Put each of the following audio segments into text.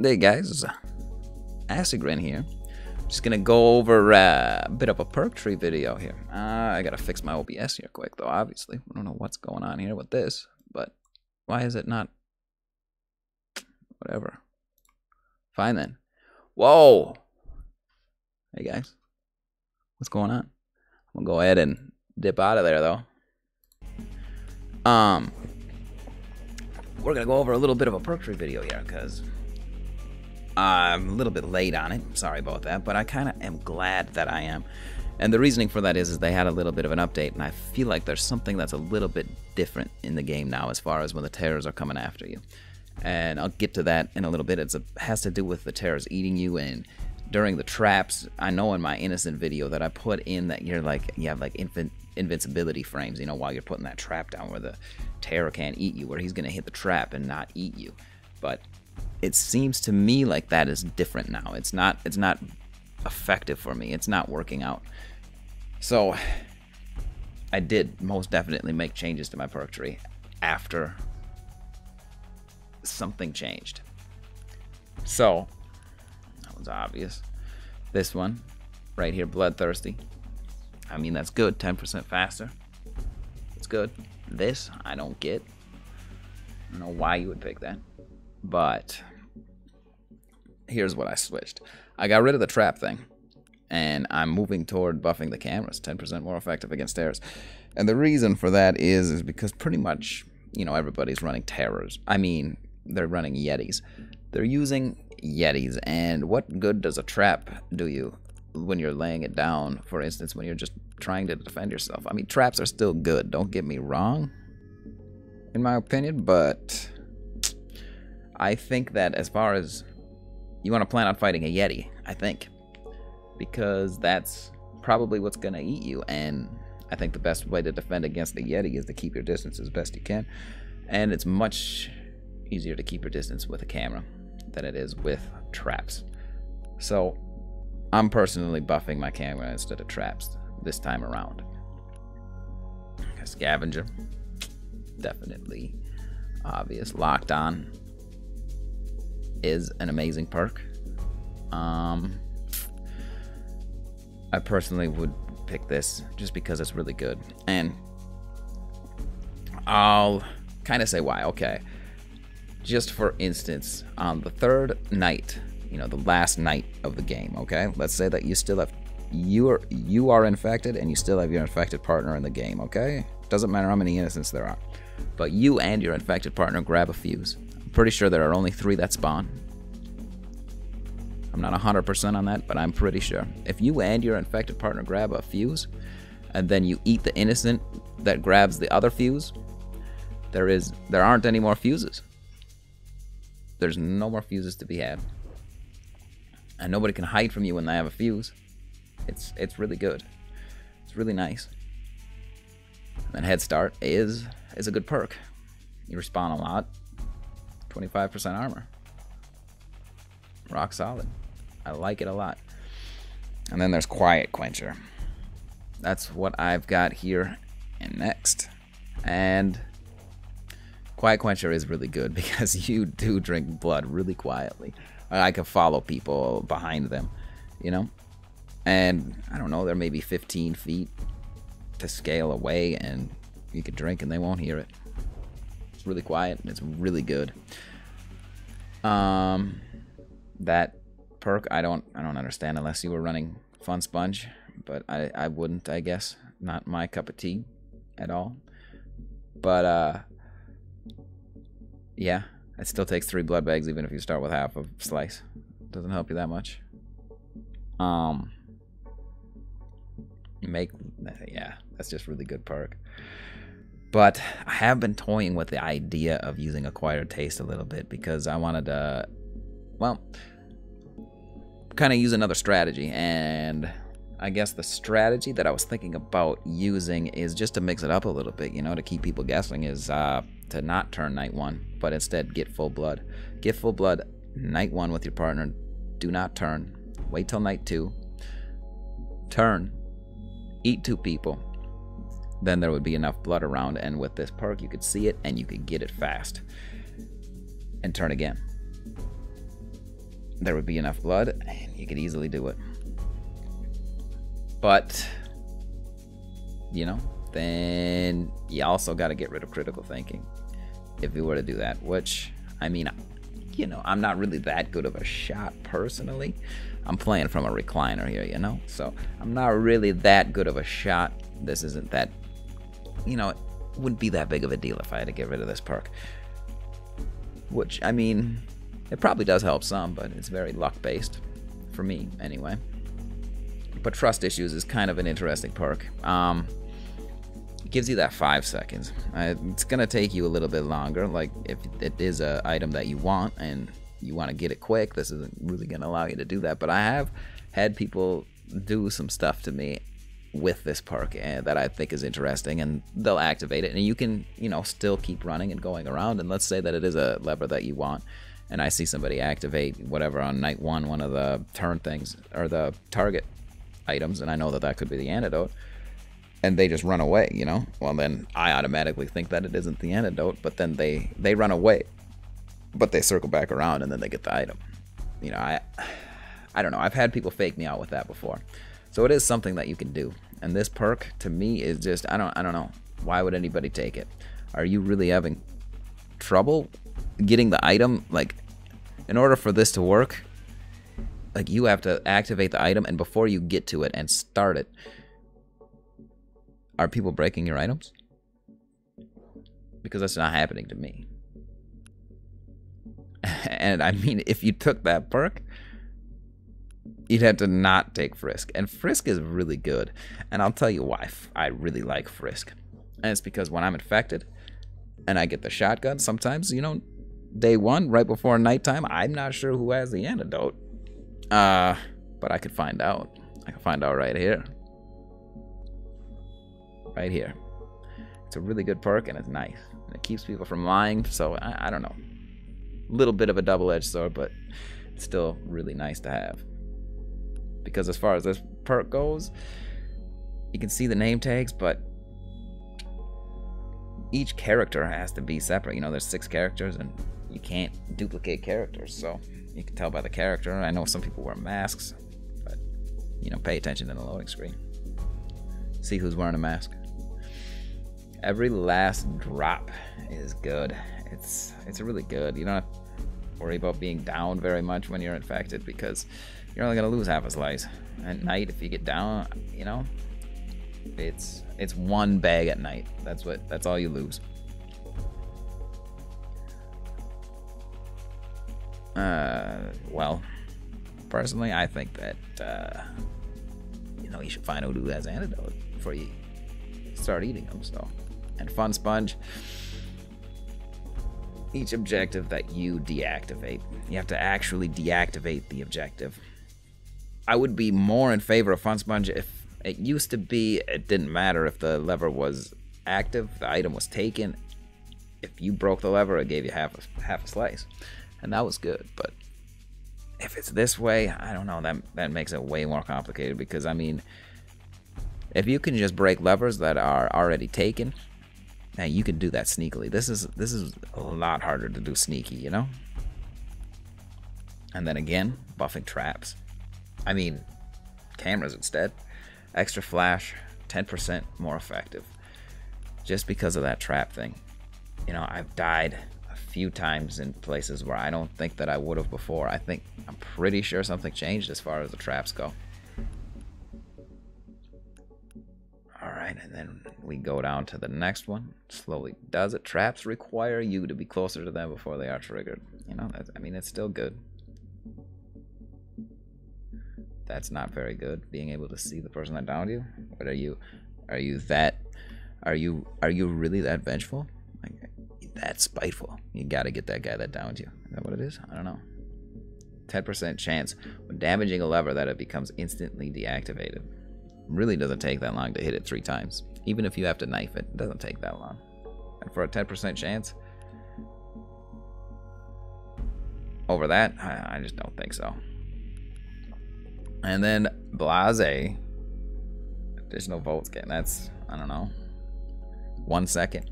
Hey guys, Acid here. Just gonna go over a bit of a perk tree video here. I gotta fix my OBS here quick though, obviously. I don't know what's going on here with this, but why is it not? Whatever. Fine then. Whoa! Hey guys, what's going on? I'm gonna go ahead and dip out of there though. We're gonna go over a little bit of a perk tree video here, because I'm a little bit late on it. Sorry about that, but I kind of am glad that I am. And the reasoning for that is they had a little bit of an update, and I feel like there's something that's a little bit different in the game now as far as when the terrors are coming after you. And I'll get to that in a little bit. It has to do with the terrors eating you, and during the traps, I know in my innocent video that I put in that you have like invincibility frames, you know, while you're putting that trap down where the terror can't eat you, where he's gonna hit the trap and not eat you. But it seems to me like that is different now. It's not effective for me. It's not working out. So I did most definitely make changes to my perk tree after something changed. So that was obvious. This one right here, bloodthirsty. I mean, that's good. 10% faster. It's good. This I don't get. I don't know why you would pick that. But here's what I switched. I got rid of the trap thing, and I'm moving toward buffing the cameras. 10% more effective against terrors. And the reason for that is because pretty much, you know, everybody's running terrors. I mean, they're running yetis. They're using yetis, and what good does a trap do you when you're laying it down, for instance, when you're just trying to defend yourself? I mean, traps are still good, don't get me wrong, in my opinion, but I think that as far as you want to plan on fighting a yeti, I think, because that's probably what's going to eat you, and I think the best way to defend against the yeti is to keep your distance as best you can, and it's much easier to keep your distance with a camera than it is with traps. So I'm personally buffing my camera instead of traps this time around. Scavenger, definitely obvious. Locked on is an amazing perk. I personally would pick this just because it's really good, and I'll kind of say why. Okay, just for instance, on the third night, you know, the last night of the game, okay, let's say that you still have you are infected and you still have your infected partner in the game, okay? Doesn't matter how many innocents there are, but you and your infected partner grab a fuse. I'm pretty sure there are only 3 that spawn. I'm not 100% on that, but I'm pretty sure. If you and your infected partner grab a fuse, and then you eat the innocent that grabs the other fuse, there aren't any more fuses. There's no more fuses to be had. And nobody can hide from you when they have a fuse. It's really good. It's really nice. And then Head Start is a good perk. You respawn a lot. 25% armor. Rock solid. I like it a lot. And then there's Quiet Quencher. That's what I've got here and next. And Quiet Quencher is really good because you do drink blood really quietly. I can follow people behind them, you know? And I don't know, there may be 15 feet to scale away, and you could drink and they won't hear it. It's really quiet and it's really good. That perk I don't understand unless you were running Fun Sponge, but I wouldn't, I guess. Not my cup of tea at all. But yeah, it still takes 3 blood bags even if you start with half a slice. Doesn't help you that much. Yeah, that's just really good perk. But I have been toying with the idea of using Acquired Taste a little bit because I wanted to, well, kind of use another strategy. And I guess the strategy that I was thinking about using is just to mix it up a little bit, you know, to keep people guessing, is to not turn night 1, but instead get full blood. Get full blood night 1 with your partner. Do not turn. Wait till night 2. Turn. Eat 2 people. Then there would be enough blood around, and with this perk you could see it and you could get it fast. And turn again. there would be enough blood, and you could easily do it. But, you know, then you also got to get rid of critical thinking if you were to do that, which, I mean, you know, I'm not really that good of a shot personally. I'm playing from a recliner here, you know, so I'm not really that good of a shot. This isn't that, you know, it wouldn't be that big of a deal if I had to get rid of this perk. Which, I mean, it probably does help some, but it's very luck-based, for me, anyway. But Trust Issues is kind of an interesting perk. It gives you that 5 seconds. It's going to take you a little bit longer, like if it is an item that you want and you want to get it quick, this isn't really going to allow you to do that. But I have had people do some stuff to me with this perk that I think is interesting, and they'll activate it, and you can, you know, still keep running and going around. And let's say that it is a lever that you want, and I see somebody activate whatever on night one of the turn things or the target items, and I know that that could be the antidote, and they just run away, you know, well, then I automatically think that it isn't the antidote, but then they run away, but they circle back around and then they get the item. You know, I don't know, I've had people fake me out with that before. So it is something that you can do. And this perk, to me, is just, I don't know. Why would anybody take it? Are you really having trouble getting the item? Like, in order for this to work, like, you have to activate the item, and before you get to it and start it, are people breaking your items? Because that's not happening to me. And I mean, if you took that perk, you'd have to not take Frisk. And Frisk is really good. And I'll tell you why I really like Frisk. And it's because when I'm infected and I get the shotgun, sometimes, you know, day one, right before nighttime, I'm not sure who has the antidote. But I could find out. I can find out right here. Right here. It's a really good perk, and it's nice. And it keeps people from lying, so I don't know. A little bit of a double-edged sword, but it's still really nice to have. Because as far as this perk goes, you can see the name tags, but each character has to be separate. You know, there's 6 characters, and you can't duplicate characters, so you can tell by the character. I know some people wear masks, but, you know, pay attention in the loading screen. See who's wearing a mask. Every last drop is good. It's really good. You don't have to worry about being down very much when you're infected, because you're only going to lose half a slice. At night, if you get down, you know, it's 1 bag at night. That's all you lose. Well, personally, I think that you know, you should find out who has antidote before you start eating them. So, and Fun Sponge, each objective that you deactivate, you have to actually deactivate the objective. I would be more in favor of Fun Sponge if it used to be it didn't matter if the lever was active, the item was taken. If you broke the lever, it gave you half a slice, and that was good. But if it's this way, I don't know, that makes it way more complicated, because I mean, if you can just break levers that are already taken, now you can do that sneakily. This is a lot harder to do sneaky, you know? And then again, buffing traps. I mean, cameras instead. Extra flash, 10% more effective. Just because of that trap thing. You know, I've died a few times in places where I don't think that I would have before. I'm pretty sure something changed as far as the traps go. Alright, and then we go down to the next one. Slowly does it. Traps require you to be closer to them before they are triggered. You know, I mean, it's still good. That's not very good, being able to see the person that downed you. But are you really that vengeful? Like, that spiteful? You gotta get that guy that downed you. Is that what it is? I don't know. 10% chance when damaging a lever that it becomes instantly deactivated. Really doesn't take that long to hit it 3 times. Even if you have to knife it, it doesn't take that long. And for a 10% chance over that, I just don't think so. And then Blase, additional volts gain. That's, I don't know, 1 second.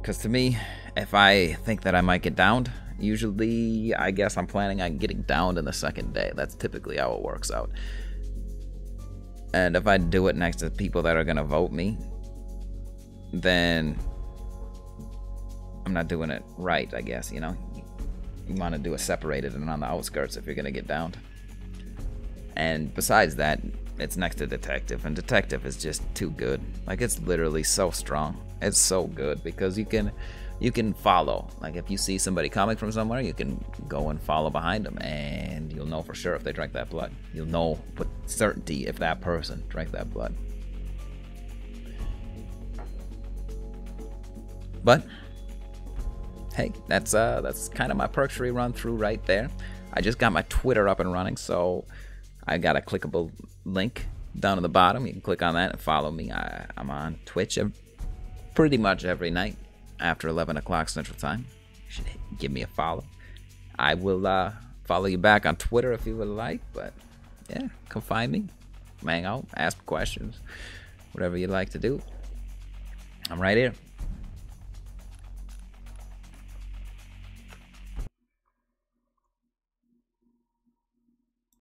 Because to me, if I think that I might get downed Usually, I guess I'm planning on getting downed in the second day. That's typically how it works out. And if I do it next to people that are gonna vote me, then I'm not doing it right, I guess, you know? You want to do it separated and on the outskirts if you're gonna get downed. And besides that, it's next to detective, and detective is just too good. Like, it's literally so strong. It's so good because you can follow. Like, if you see somebody coming from somewhere, you can go and follow behind them, and you'll know for sure if they drank that blood. You'll know with certainty if that person drank that blood. But hey, that's kind of my perk tree run through right there. I just got my Twitter up and running, so I got a clickable link down at the bottom. You can click on that and follow me. I'm on Twitch pretty much every night after 11 o'clock Central Time. You should give me a follow. I will follow you back on Twitter if you would like, but yeah, come find me, hang out, ask questions, whatever you'd like to do. I'm right here.